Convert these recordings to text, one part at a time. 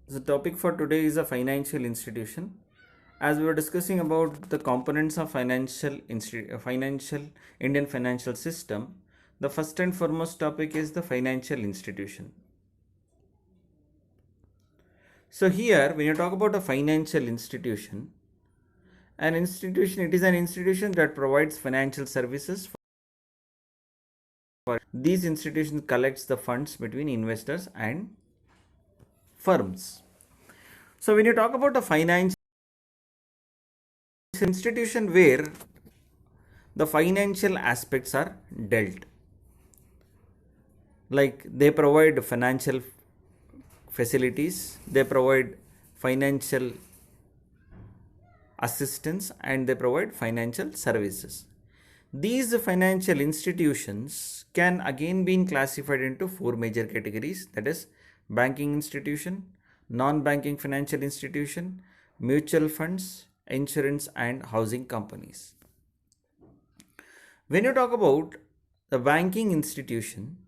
The topic for today is a financial institution. As we were discussing about the components of financial Indian financial system, the first and foremost topic is the financial institution. So here, when you talk about a financial institution, it is an institution that provides financial services. For these institutions collects the funds between investors and firms. So when you talk about a financial institution where the financial aspects are dealt, like they provide financial facilities, they provide financial assistance, and they provide financial services. These financial institutions can again be classified into four major categories, that is banking institution, non-banking financial institution, mutual funds, insurance and housing companies. When you talk about the banking institution,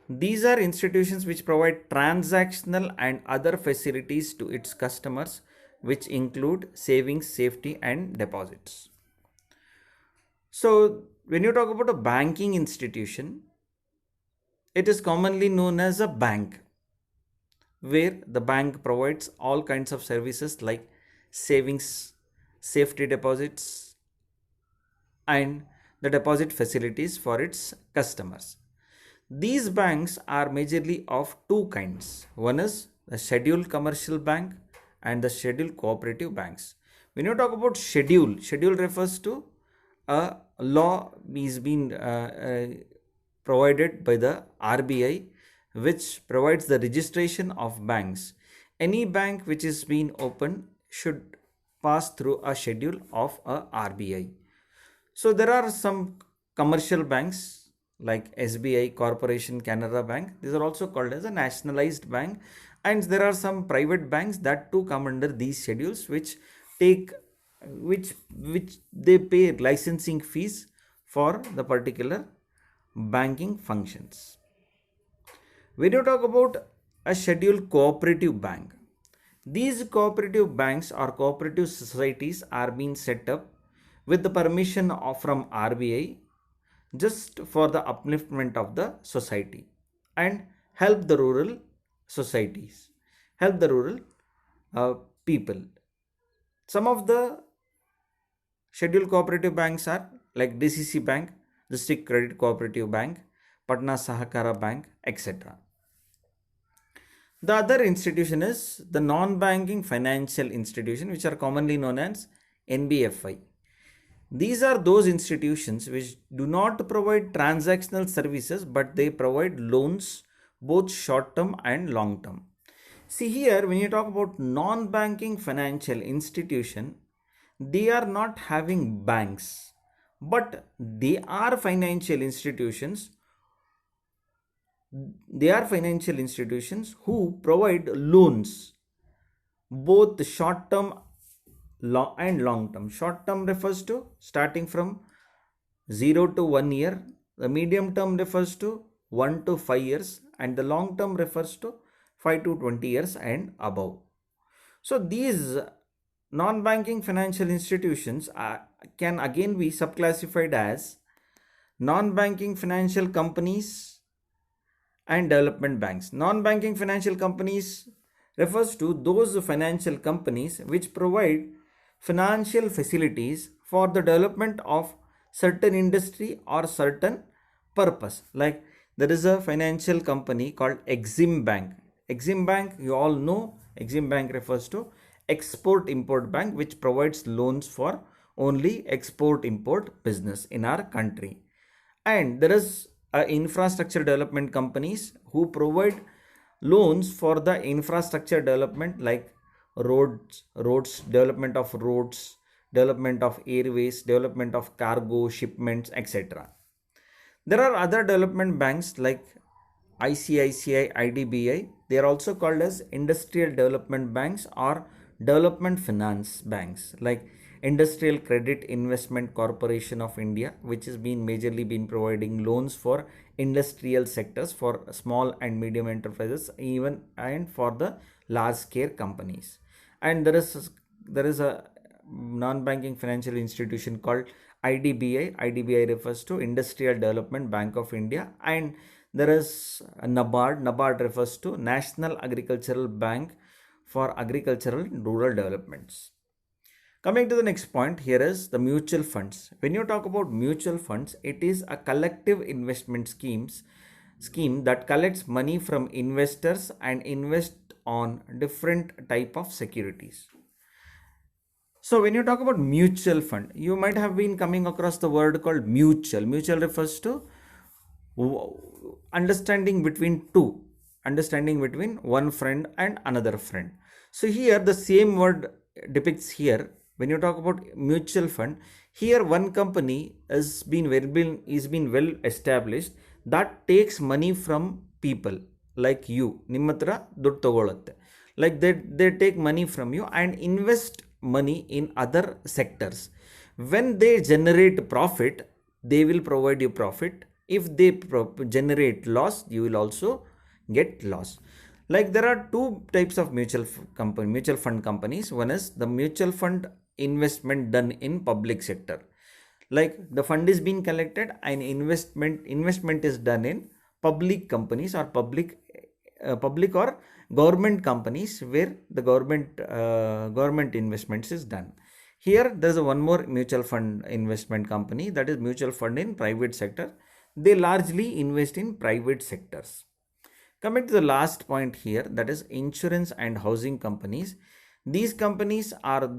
these are institutions which provide transactional and other facilities to its customers, which include savings, safety, and deposits. So, when you talk about a banking institution, it is commonly known as a bank, where the bank provides all kinds of services like savings, safety deposits, and the deposit facilities for its customers. These banks are majorly of two kinds. One is the scheduled commercial bank and the scheduled cooperative banks. When you talk about schedule refers to a law is being provided by the RBI, which provides the registration of banks. Any bank which is being opened should pass through a schedule of a RBI. So there are some commercial banks like SBI, Corporation, Canara Bank. These are also called as a nationalized bank. And there are some private banks that too come under these schedules, which take which they pay licensing fees for the particular banking functions. When you talk about a scheduled cooperative bank, these cooperative banks or cooperative societies are being set up with the permission from RBI just for the upliftment of the society and help the rural societies, help the rural people. Some of the scheduled cooperative banks are like DCC Bank, District Credit Cooperative Bank, Patna Sahakara Bank, etc. The other institution is the non-banking financial institution, which are commonly known as NBFI. These are those institutions which do not provide transactional services, but they provide loans both short term and long term. See here, when you talk about non-banking financial institution, they are not having banks, but they are financial institutions. They are financial institutions who provide loans, both short term and long term. Short term refers to starting from 0 to 1 year, the medium term refers to 1 to 5 years, and the long term refers to 5 to 20 years and above. So these non-banking financial institutions can again be subclassified as non-banking financial companies and development banks. Non-banking financial companies refers to those financial companies which provide financial facilities for the development of certain industry or certain purpose. Like there is a financial company called Exim Bank. Exim Bank, you all know, Exim Bank refers to Export Import Bank, which provides loans for only export import business in our country. And there is infrastructure development companies who provide loans for the infrastructure development like roads, development of roads, development of airways, development of cargo, shipments, etc. There are other development banks like ICICI, IDBI. They are also called as industrial development banks or development finance banks like Industrial Credit Investment Corporation of India, which has been majorly been providing loans for industrial sectors for small and medium enterprises, even and for the large scale companies. And there is a non-banking financial institution called IDBI. IDBI refers to Industrial Development Bank of India, and there is NABARD. NABARD refers to National Agricultural Bank for Agricultural and Rural Developments. Coming to the next point, here is the mutual funds. When you talk about mutual funds, it is a collective investment scheme that collects money from investors and invest on different type of securities. So when you talk about mutual fund, you might have been coming across the word called mutual. Mutual refers to understanding between two, understanding between one friend and another friend. So here the same word depicts here. When you talk about mutual fund, here one company is been well established that takes money from people like you. Nimatra ದುಡ್ಡು ತಗೊಳುತ್ತೆ. Like they take money from you and invest money in other sectors. When they generate profit, they will provide you profit. If they generate loss, you will also get loss. Like there are two types of mutual fund companies. One is the mutual fund investment done in public sector. Like the fund is being collected and investment is done in public companies or public or government companies where the government investments is done. Here there's one more mutual fund investment company, that is mutual fund in private sector. They largely invest in private sectors. Coming to the last point here, that is insurance and housing companies. These companies are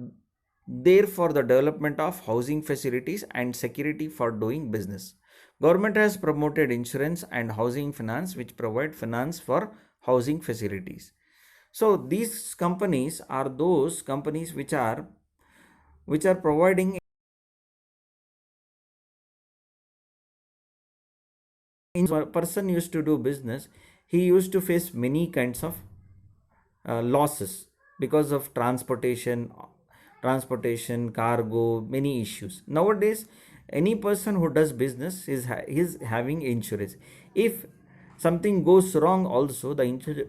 there for the development of housing facilities and security for doing business. Government has promoted insurance and housing finance, which provide finance for housing facilities. So these companies are those companies which are providing. A person used to do business, he used to face many kinds of losses because of transportation, cargo, many issues. Nowadays, any person who does business is having insurance. If something goes wrong, also the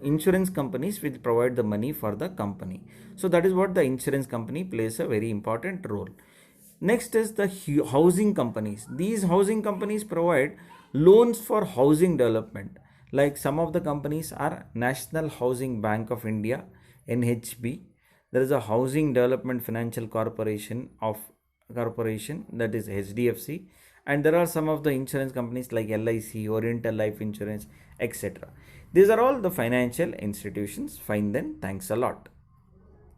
insurance companies will provide the money for the company. So that is what the insurance company plays a very important role. Next is the housing companies. These housing companies provide loans for housing development. Like some of the companies are National Housing Bank of India, NHB. There is a Housing Development Financial Corporation, that is HDFC, and there are some of the insurance companies like LIC, Oriental Life Insurance, etc. These are all the financial institutions. Fine then, thanks a lot.